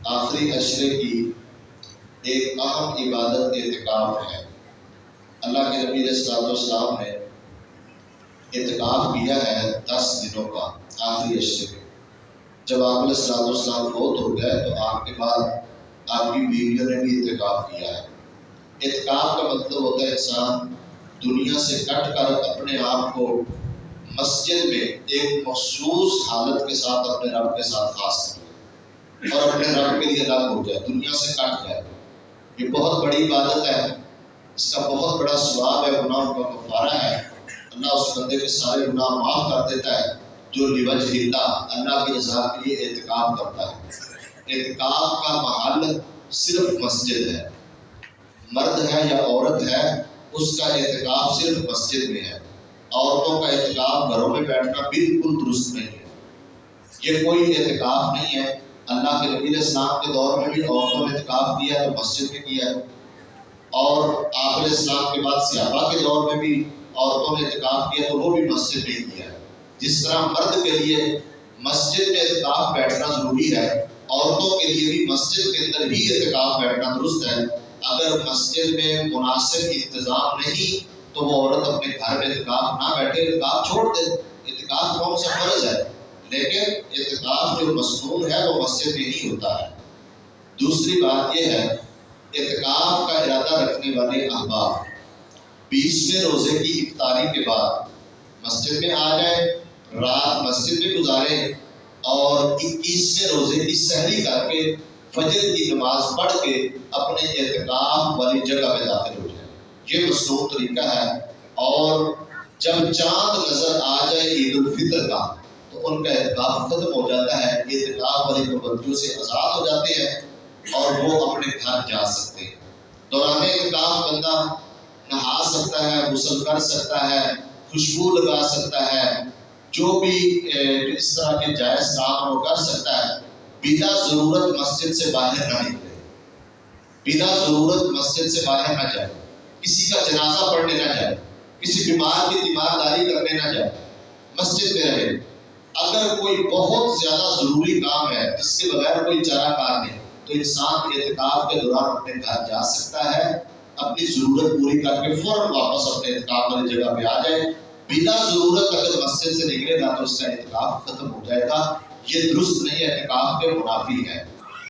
آخری عشرے کی ایک اہم عبادت اعتکاف ہے۔ اللہ کے نبی علیہ السلام نے اعتکاف کیا ہے 10 دنوں کا آخری عشرے میں۔ جب آپ علیہ السلام فوت ہو گئے تو آپ کے بعد آپ کی بیویوں نے بھی اعتکاف کیا ہے۔ اعتکاف کا مطلب ہوتا ہے انسان دنیا سے کٹ کر اپنے آپ کو مسجد میں ایک مخصوص حالت کے ساتھ اپنے رب کے ساتھ خاص کرے اور اپنے رب کے لیے الگ ہو جائے، دنیا سے کٹ جائے۔ یہ بہت بڑی عبادت ہے، اس کا بہت بڑا ثواب ہے، گناہوں کا کفارہ ہے۔ اللہ اس بندے کے سارے گناہ معاف کر دیتا ہے جو لوجہ اللہ، اللہ کی رضا کے لیے اعتکاف کرتا ہے۔ اعتکاف کا محل صرف مسجد ہے، مرد ہے یا عورت ہے اس کا اعتکاف صرف مسجد میں ہے۔ عورتوں کا اعتکاف گھروں میں بیٹھنا بالکل درست نہیں ہے، یہ کوئی اعتکاف نہیں ہے۔ اللہ کے نبی علیہ السلام کے دور میں بھی عورتوں نے اعتکاف کیا تو مسجد میں کیا ہے، اور آپ علیہ السلام کے بعد صحابہ کے دور میں بھی عورتوں نے اعتکاف کیا تو وہ بھی مسجد میں کیا ہے۔ جس طرح مرد کے لیے مسجد میں اعتکاف بیٹھنا ضروری ہے، عورتوں کے لیے بھی مسجد کے اندر ہی اعتکاف بیٹھنا درست ہے۔ اگر مسجد میں مناسب انتظام نہیں تو وہ عورت اپنے گھر میں اعتکاف نہ بیٹھے، اعتکاف چھوڑ دے۔ اعتکاف کون سا فرض ہے، لیکن اعتکاف جو مسنون ہے وہ مسجد میں ہی ہوتا ہے۔ دوسری بات یہ ہے، اعتکاف کا ارادہ رکھنے والے احباب 20ویں روزے کی افطاری کے بعد مسجد میں آ جائیں، رات مسجد میں گزاریں اور 21ویں روزے کی سحری کر کے فجر کی نماز پڑھ کے اپنے اعتکاف والی جگہ میں داخل ہو جائیں۔ یہ مصنون طریقہ ہے، اور جب چاند نظر آ جائے عید الفطر کا تو ان کا اعتکاف ختم ہو جاتا ہے، اعتکاف والی پابندیوں سے آزاد ہو جاتے ہیں اور وہ اپنے گھر جا سکتے ہیں۔ دوران اعتکاف بندہ نہا سکتا ہے، غسل کر سکتا ہے، خوشبو لگا سکتا ہے، جو بھی اس طرح کے جائز کام وہ کر سکتا ہے، بلا ضرورت مسجد سے باہر نہ نکلے، بلا ضرورت مسجد سے باہر نہ جائے، کسی کا جنازہ پڑھنے نہ جائے، کسی بیمار کی تیمارداری کرنے نہ جائے، مسجد میں رہے۔ اگر کوئی بہت زیادہ ضروری کام ہے جس کے بغیر کوئی چارہ کار نہیں تو انسان اعتکاف کے دوران اپنے گھر جا سکتا ہے، اپنی ضرورت پوری کر کے فوراً واپس اپنے اعتکاف والی جگہ پہ آ جائے۔ بلا ضرورت اگر مسجد سے نکلے گا تو اس کا اعتکاف ختم ہو جائے گا، یہ درست نہیں ہے، اعتکاف کے منافی ہے۔